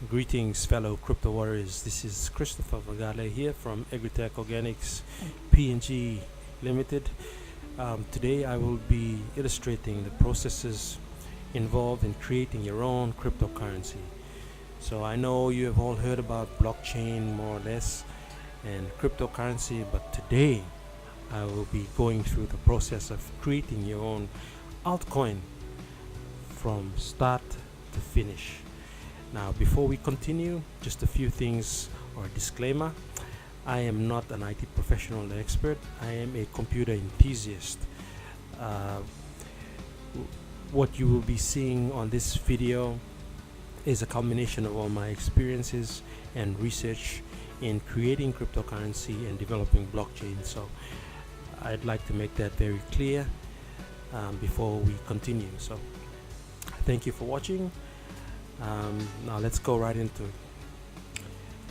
Greetings, fellow crypto warriors. This is Christopher Vagale here from Agri-Tech Organics PNG Limited. Today I will be illustrating the processes involved in creating your own cryptocurrency. So I know you have all heard about blockchain more or less and cryptocurrency, but today I will be going through the process of creating your own altcoin from start to finish. Now, before we continue, just a few things or a disclaimer. I am not an IT professional or expert. I am a computer enthusiast. What you will be seeing on this video is a culmination of all my experiences and research in creating cryptocurrency and developing blockchain. So I'd like to make that very clear before we continue. So thank you for watching. Now let's go right into it.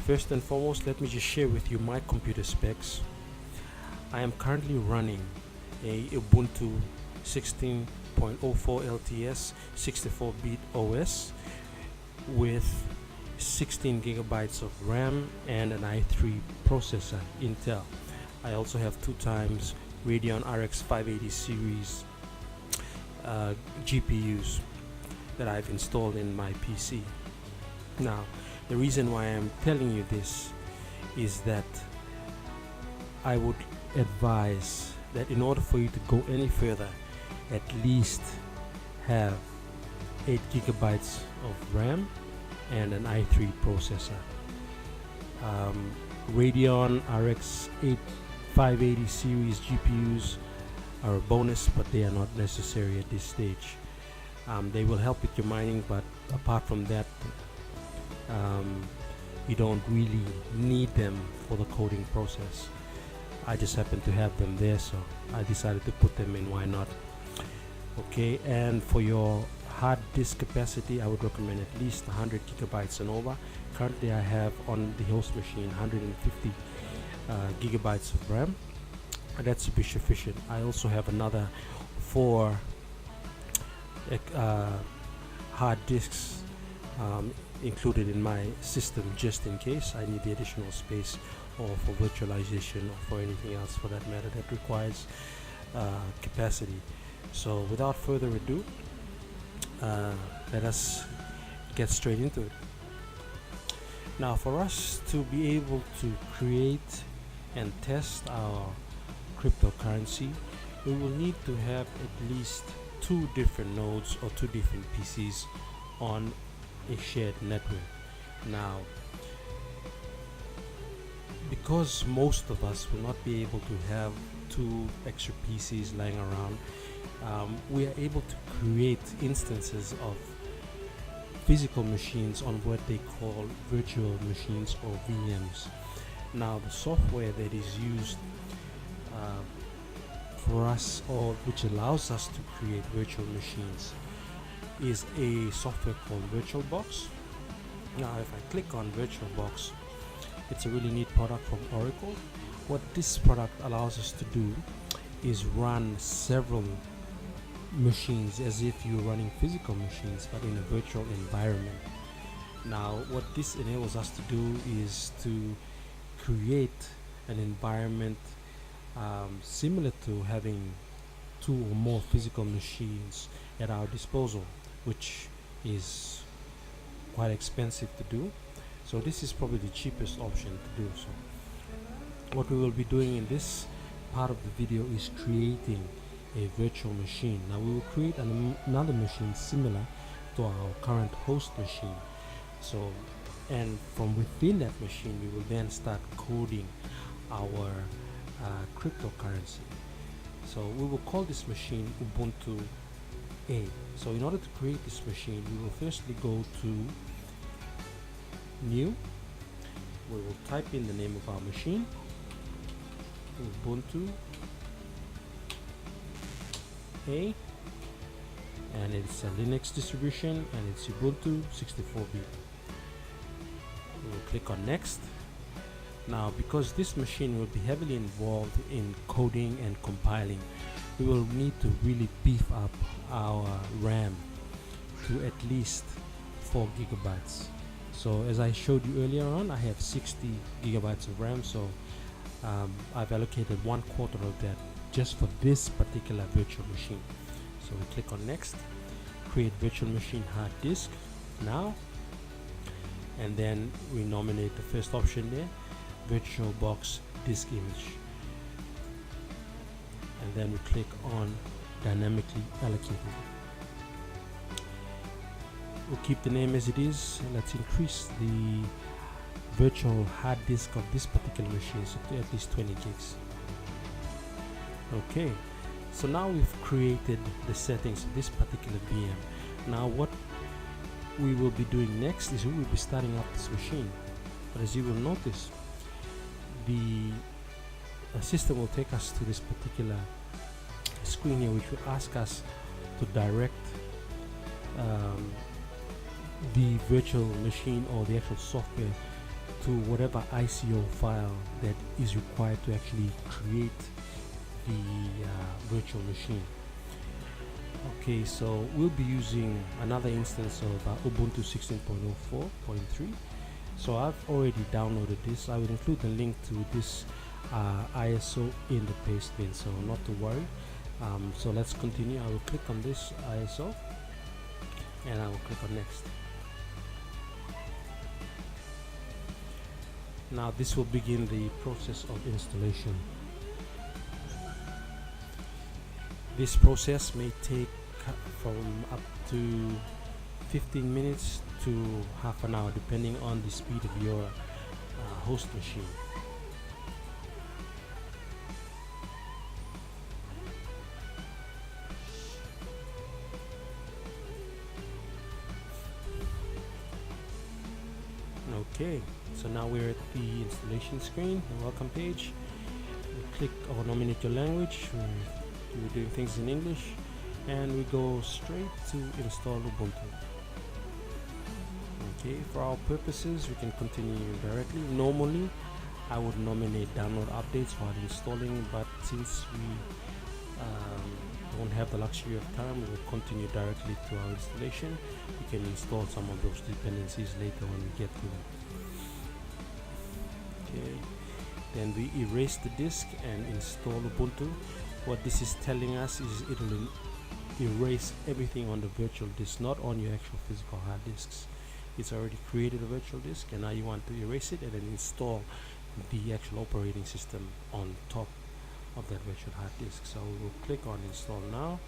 First and foremost, let me just share with you my computer specs. I am currently running a Ubuntu 16.04 LTS 64-bit OS with 16 gigabytes of RAM and an i3 processor, Intel. I also have 2 times Radeon RX 580 series GPUs that I've installed in my PC. Now, the reason why I'm telling you this is that I would advise that in order for you to go any further, at least have 8 gigabytes of RAM and an i3 processor. Radeon RX 580 series GPUs are a bonus, but they are not necessary at this stage. They will help with your mining, but apart from that, you don't really need them for the coding process. I just happen to have them there, so I decided to put them in. Why not? Okay, and for your hard disk capacity, I would recommend at least 100 gigabytes and over. Currently I have on the host machine 150 gigabytes of RAM. That should be sufficient. I also have another 4 hard disks included in my system, just in case I need the additional space, or for virtualization, or for anything else for that matter that requires capacity. So without further ado, let us get straight into it. Now, for us to be able to create and test our cryptocurrency, we will need to have at least 2 different nodes or 2 different PCs on a shared network. Now, because most of us will not be able to have 2 extra PCs lying around, we are able to create instances of physical machines on what they call virtual machines or VMs. Now, the software that is used for us, or which allows us to create virtual machines, is a software called VirtualBox. Now, if I click on VirtualBox, it's a really neat product from Oracle. What this product allows us to do is run several machines as if you're running physical machines, but in a virtual environment. Now, what this enables us to do is to create an environment similar to having 2 or more physical machines at our disposal, which is quite expensive to do. So this is probably the cheapest option to do. So what we will be doing in this part of the video is creating a virtual machine. Now, we will create another machine similar to our current host machine. So, and from within that machine, we will then start coding our cryptocurrency. So we will call this machine Ubuntu A. So in order to create this machine, we will firstly go to New. We will type in the name of our machine, Ubuntu A, and it's a Linux distribution, and it's Ubuntu 64-bit. We will click on Next. Now, because this machine will be heavily involved in coding and compiling, we will need to really beef up our RAM to at least 4 gigabytes. So as I showed you earlier on, I have 60 gigabytes of RAM, so I've allocated 1/4 of that just for this particular virtual machine. So we click on next, create virtual machine hard disk now, and then we nominate the first option there, VirtualBox disk image, and then we click on dynamically allocated. We'll keep the name as it is. Let's increase the virtual hard disk of this particular machine to at least 20 gigs. Okay, so now we've created the settings of this particular VM. Now what we will be doing next is we will be starting up this machine, but as you will notice, the system will take us to this particular screen here, which will ask us to direct the virtual machine or the actual software to whatever ICO file that is required to actually create the virtual machine. Okay, so we'll be using another instance of Ubuntu 16.04.3. So I've already downloaded this. I will include the link to this ISO in the paste bin, so not to worry. So let's continue. I will click on this ISO and I will click on next. Now this will begin the process of installation. This process may take from up to 15 minutes to half an hour, depending on the speed of your host machine. Okay, so now we're at the installation screen, the welcome page. We click or nominate your language. We're doing things in English, and we go straight to install Ubuntu. Okay, for our purposes, we can continue directly. Normally, I would nominate download updates while installing, but since we don't have the luxury of time, we will continue directly to our installation. We can install some of those dependencies later when we get to them. Okay, then we erase the disk and install Ubuntu. What this is telling us is it will erase everything on the virtual disk, not on your actual physical hard disks. It's already created a virtual disk, and now you want to erase it and then install the actual operating system on top of that virtual hard disk. So we will click on install now.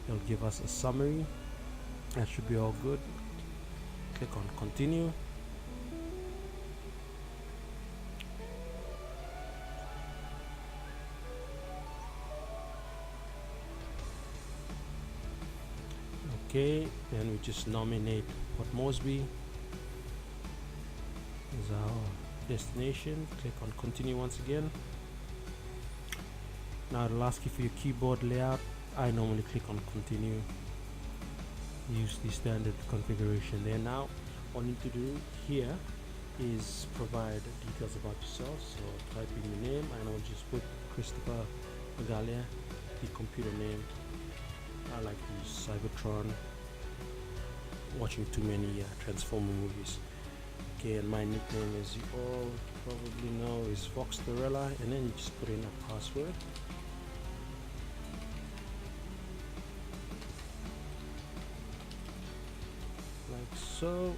It'll give us a summary. That should be all good. Click on continue. Okay, then we just nominate Port Moresby as our destination. Click on continue once again. Now it'll ask you for your keyboard layout. I normally click on continue. Use the standard configuration there. Now all you need to do here is provide details about yourself. So type in your name, and I'll just put Christopher Magalia, the computer name. I like to use Cybertron, watching too many Transformer movies. Okay, and my nickname, as you all probably know, is Fox Torella, and then you just put in a password. Like so.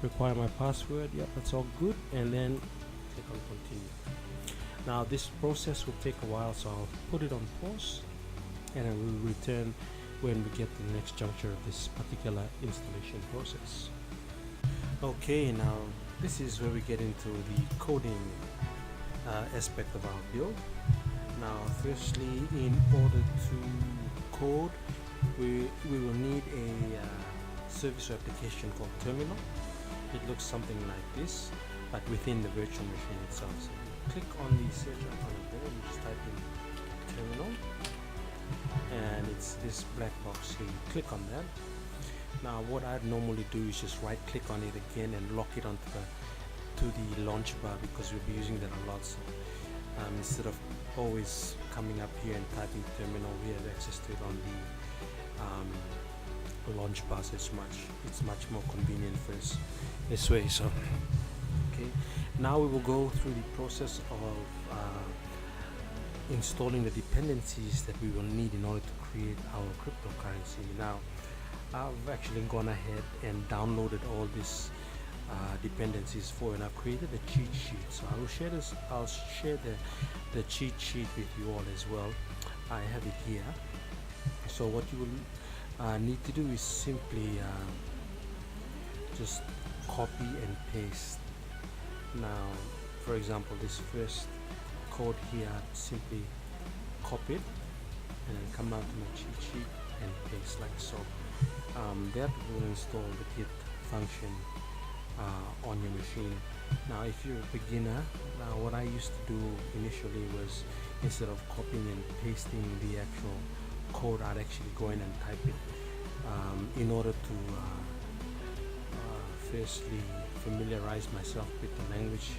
Require my password. Yep, that's all good, and then click on continue. Now this process will take a while, so I'll put it on pause, and I will return when we get to the next juncture of this particular installation process. Okay, now this is where we get into the coding aspect of our build. Now firstly, in order to code, we will need a service or application called terminal. It looks something like this, but within the virtual machine itself. So you click on the search icon up there, and you just type in terminal, and it's this black box here. You click on that. Now what I'd normally do is just right click on it again and lock it onto the launch bar, because we'll be using that a lot. So instead of always coming up here and typing terminal, we have access to it on the launch bar. So it's much more convenient for us. this way. So okay, now we will go through the process of installing the dependencies that we will need in order to create our cryptocurrency. Now I've actually gone ahead and downloaded all these dependencies for, and I've created a cheat sheet. So I will share this. I'll share the cheat sheet with you all as well. I have it here. So what you will need to do is simply just copy and paste. Now, for example, this first code here, simply copy it and then come out to my cheat sheet and paste like so. That will install the git function on your machine. Now if you're a beginner, now what I used to do initially was, instead of copying and pasting the actual code, I'd actually go in and type it in order to firstly familiarize myself with the language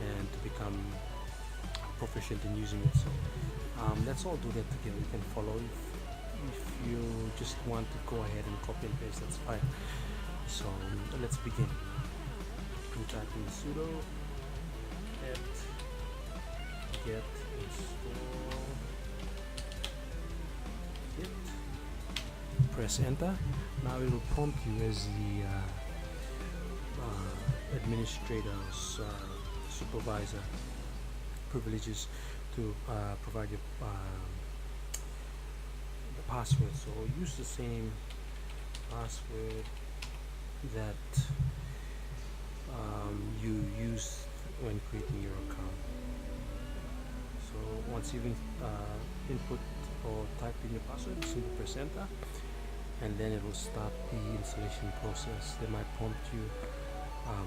and to become proficient in using it. So let's all do that together. You can follow. If you just want to go ahead and copy and paste, that's fine. So let's begin. We type in sudo apt get install git. Press enter. Now it will prompt you as the administrator's supervisor privileges to provide your the password. So use the same password that you use when creating your account. So once you've input or typed in your password, simply press enter, and then it will start the installation process. They might prompt you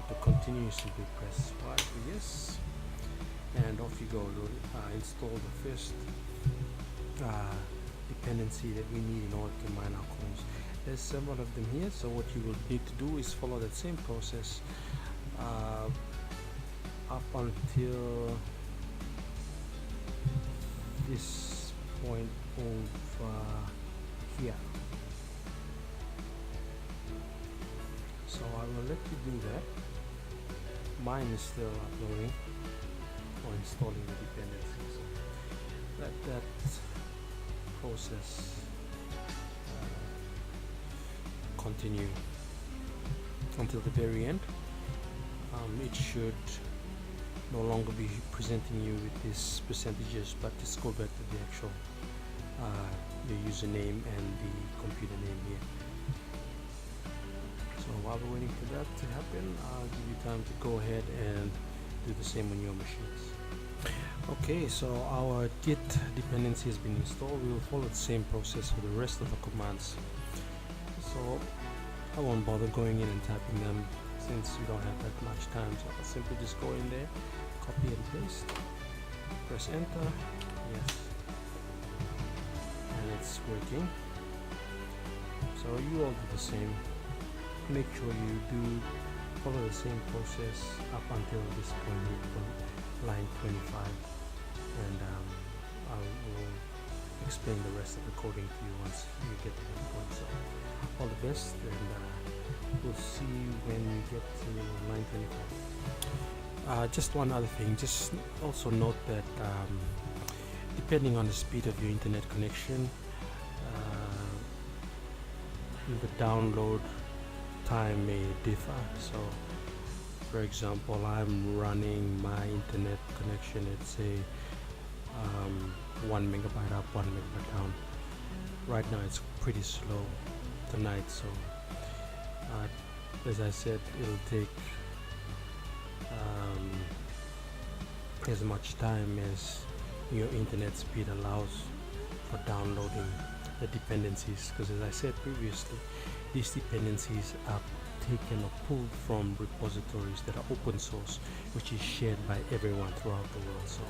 to continue. Simply press Y for yes, and off you go. Install the first dependency that we need in order to mine our coins. There's several of them here, so what you will need to do is follow that same process up until this point over here. So I will let you do that. Mine is still uploading or installing the dependencies. Let that process continue until the very end. It should no longer be presenting you with these percentages, but just go back to the actual your username and the computer name here. So while we're waiting for that to happen, I'll give you time to go ahead and do the same on your machines. Okay, so our git dependency has been installed. We will follow the same process for the rest of the commands. So I won't bother going in and typing them since you don't have that much time. So I'll simply just go in there, copy and paste, press enter, yes, and it's working. So you all do the same. Make sure you do follow the same process up until this point here, line 25, and I will explain the rest of the coding to you once you get to that point. So all the best, and we'll see you when we get to line 25. Just one other thing, just also note that depending on the speed of your internet connection, the download time may differ. So for example, I'm running my internet connection at say 1 megabyte up, 1 megabyte down. Right now it's pretty slow tonight, so as I said, it'll take as much time as your internet speed allows for downloading the dependencies, because as I said previously, these dependencies are taken or pulled from repositories that are open source, which is shared by everyone throughout the world. So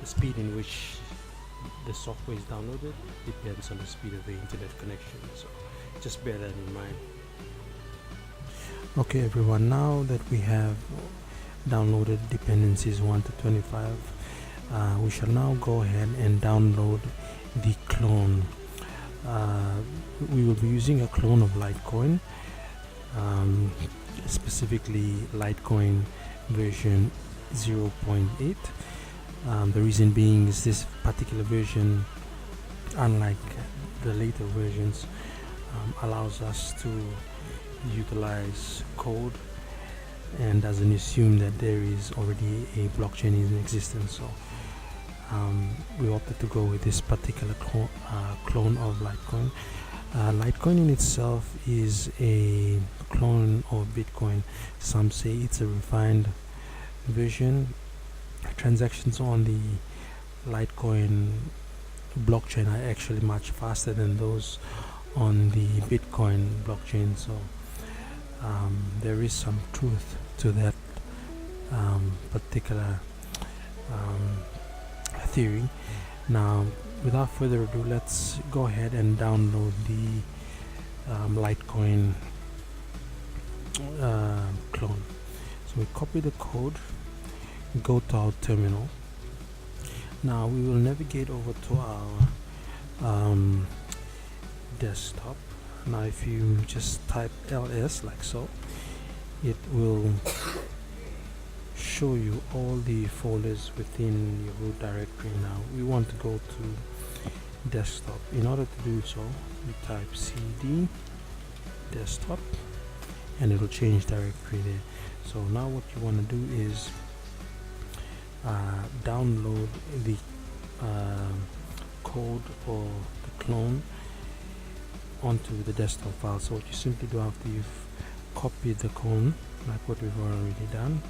the speed in which the software is downloaded depends on the speed of the internet connection, so just bear that in mind. Okay everyone, now that we have downloaded dependencies 1 to 25, we shall now go ahead and download the clone. We will be using a clone of Litecoin. specifically Litecoin version 0.8. The reason being is this particular version, unlike the later versions, allows us to utilize code and doesn't assume that there is already a blockchain in existence. So we opted to go with this particular clone of Litecoin. Litecoin in itself is a clone of Bitcoin. Some say it's a refined version. Transactions on the Litecoin blockchain are actually much faster than those on the Bitcoin blockchain, so there is some truth to that particular theory. Now, without further ado, let's go ahead and download the Litecoin clone. So we copy the code, go to our terminal. Now we will navigate over to our desktop. Now if you just type ls like so, it will show you all the folders within your root directory. Now we want to go to desktop. In order to do so, you type cd desktop and it will change directory there. So now what you want to do is download the code or the clone onto the desktop file. So what you simply do after you've copied the clone, like what we've already done,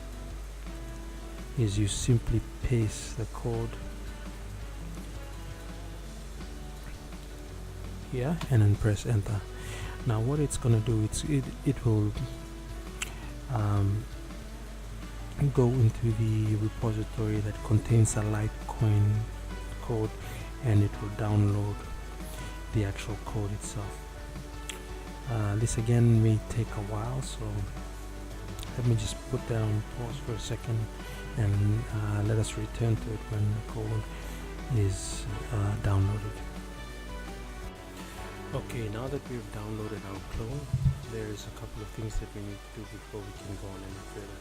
is you simply paste the code here and then press enter. Now what it's gonna do, it will go into the repository that contains a Litecoin code, and it will download the actual code itself. This again may take a while, so let me just put that on pause for a second and let us return to it when the code is downloaded. Okay, now that we've downloaded our clone, there's a couple of things that we need to do before we can go on any further.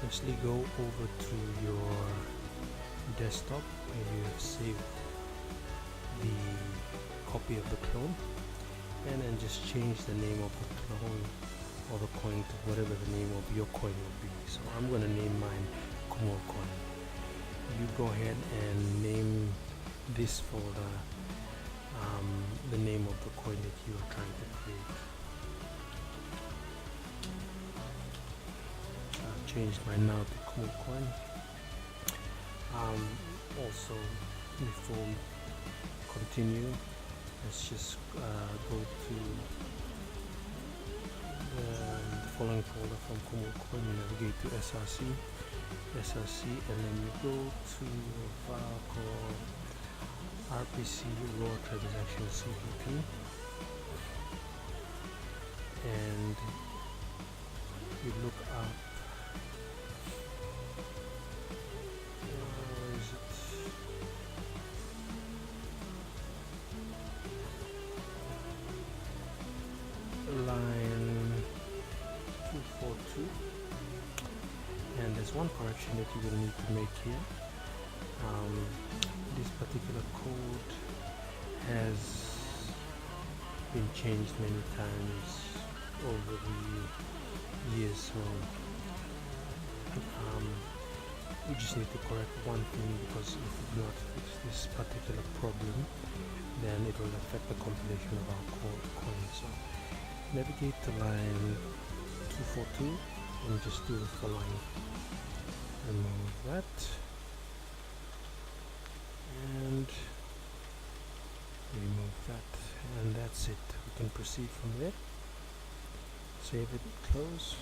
Firstly, go over to your desktop where you have saved the copy of the clone, and then just change the name of the clone or the coin to whatever the name of your coin will be. So I'm going to name mine Kumulcoin. You go ahead and name this folder the name of the coin that you are trying to create. I've changed mine now to Kumulcoin. Also, before we continue, let's just go to the following folder from Kumulcoin. You navigate to SRC, and then you go to a file called RPC raw transaction CPP, and you look up where is it? Line 242, and there's one correction that you will need to make here. This particular code has been changed many times over the years, so we just need to correct one thing, because if we do not fix this particular problem, then it will affect the compilation of our coin. So navigate to line 242 and just do the following: remove that and remove that, and that's it. We can proceed from there. Save it, close.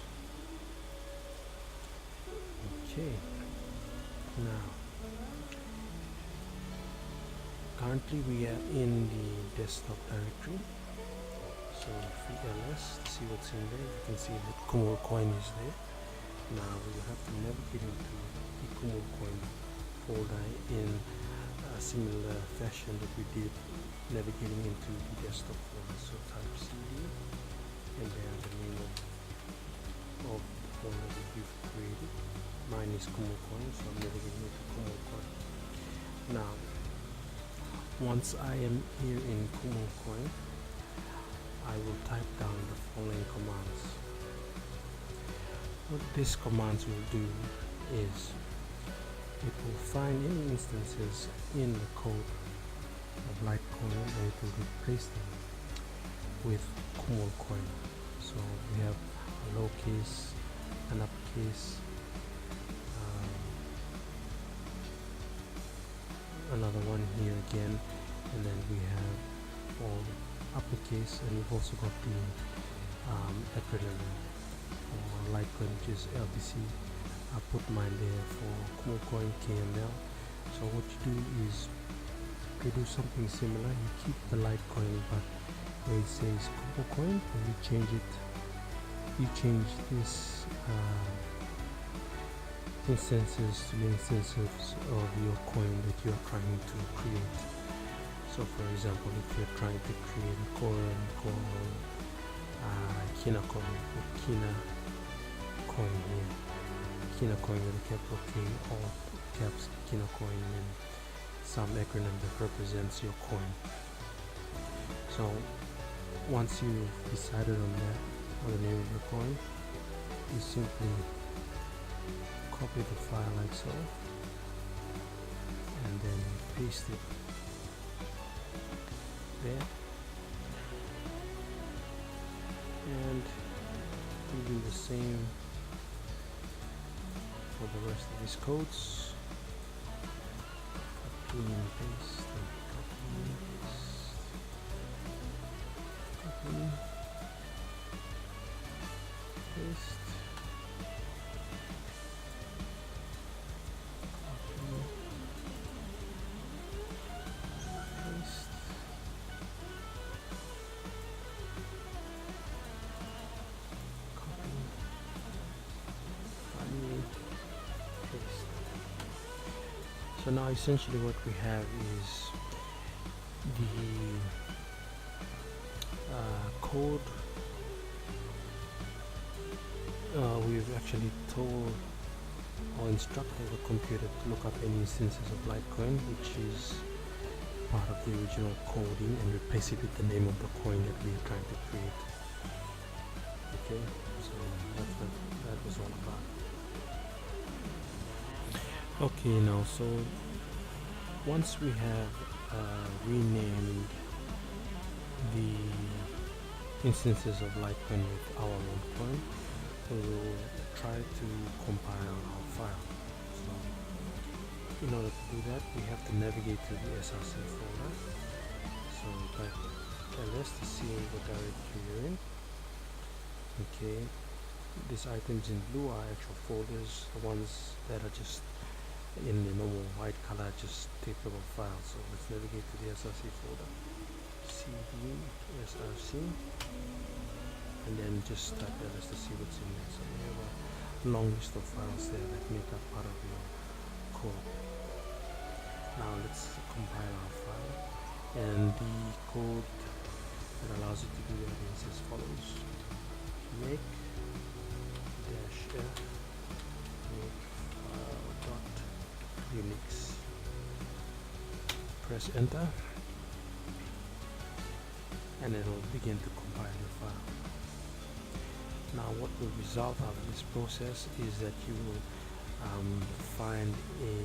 Okay, now currently we are in the desktop directory, so if we ls to see what's in there, you can see that Kumulcoin is there. Now we will have to navigate into the Kumulcoin folder in a similar fashion that we did navigating into the desktop folder. So type cd Mine is Kumulcoin, so I'm navigating to Kumulcoin. Now, once I am here in Kumulcoin, I will type down the following commands. What these commands will do is it will find any instances in the code of Litecoin and it will replace them with Kumulcoin. So we have a lowercase, an uppercase, another one here again, and then we have all uppercase, and we've also got the acronym for Litecoin, which is LBC. I put mine there for Kumulcoin KML. So what you do is to do something similar, you keep the Litecoin, but where it says Kumulcoin, and you change it, you change this instances to the instances of your coin that you are trying to create. So for example, if you're trying to create a coin called Kina coin, with Kina coin here, Kina coin with a capital K, all caps Kina coin, and some acronym that represents your coin. So once you've decided on that, on the name of your coin, you simply copy the file like so, and then paste it there, and we do the same for the rest of these codes. Copy and paste, and copy and paste, copy, paste, so now essentially what we have is the code. We've actually told or instructed the computer to look up any instances of Litecoin, which is part of the original coding, and replace it with the name of the coin that we are trying to create. Okay, so that's what that was all about. Okay, now so once we have renamed the instances of Litecoin with our own coin, we will try to compile our file. So in order to do that, we have to navigate to the SRC folder. So type ls to see what directory you're in. Okay, these items in blue are actual folders. The ones that are just in the normal white color just typical files. So let's navigate to the SRC folder, cd src, and then just type ls to see what's in there. So we have a long list of files there that make up part of your code. Now let's compile our file, and the code that allows you to do that is as follows: make -f make file dot unix, press enter, and it will begin to compile your file. Now what will result out of this process is that you will find a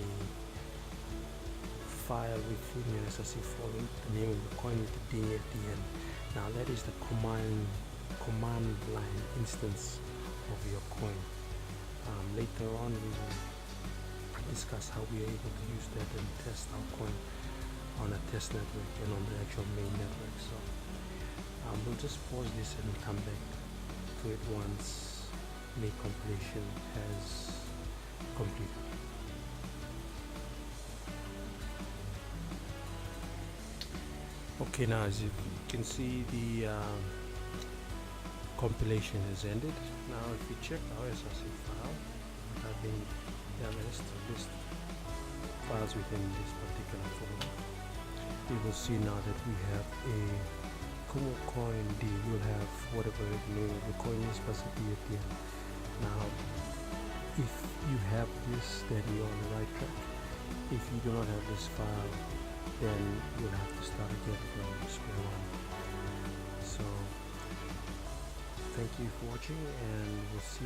file within your SRC folder, the name of the coin with the D at the end. Now that is the command line instance of your coin. Later on we will discuss how we are able to use that and test our coin on a test network and on the actual main network. So we'll just pause this and come back to it once make completion has completed. Okay, now as you can see, the compilation has ended. Now if you check our SRC file, I've been to list files within this particular folder, you will see now that we have a Kumulcoin D. We'll have whatever the name of the coin is, possibly at the end. Now If you have this, then you're on the right track. If you do not have this file, then you'll have to start again from square one. So thank you for watching, and we'll see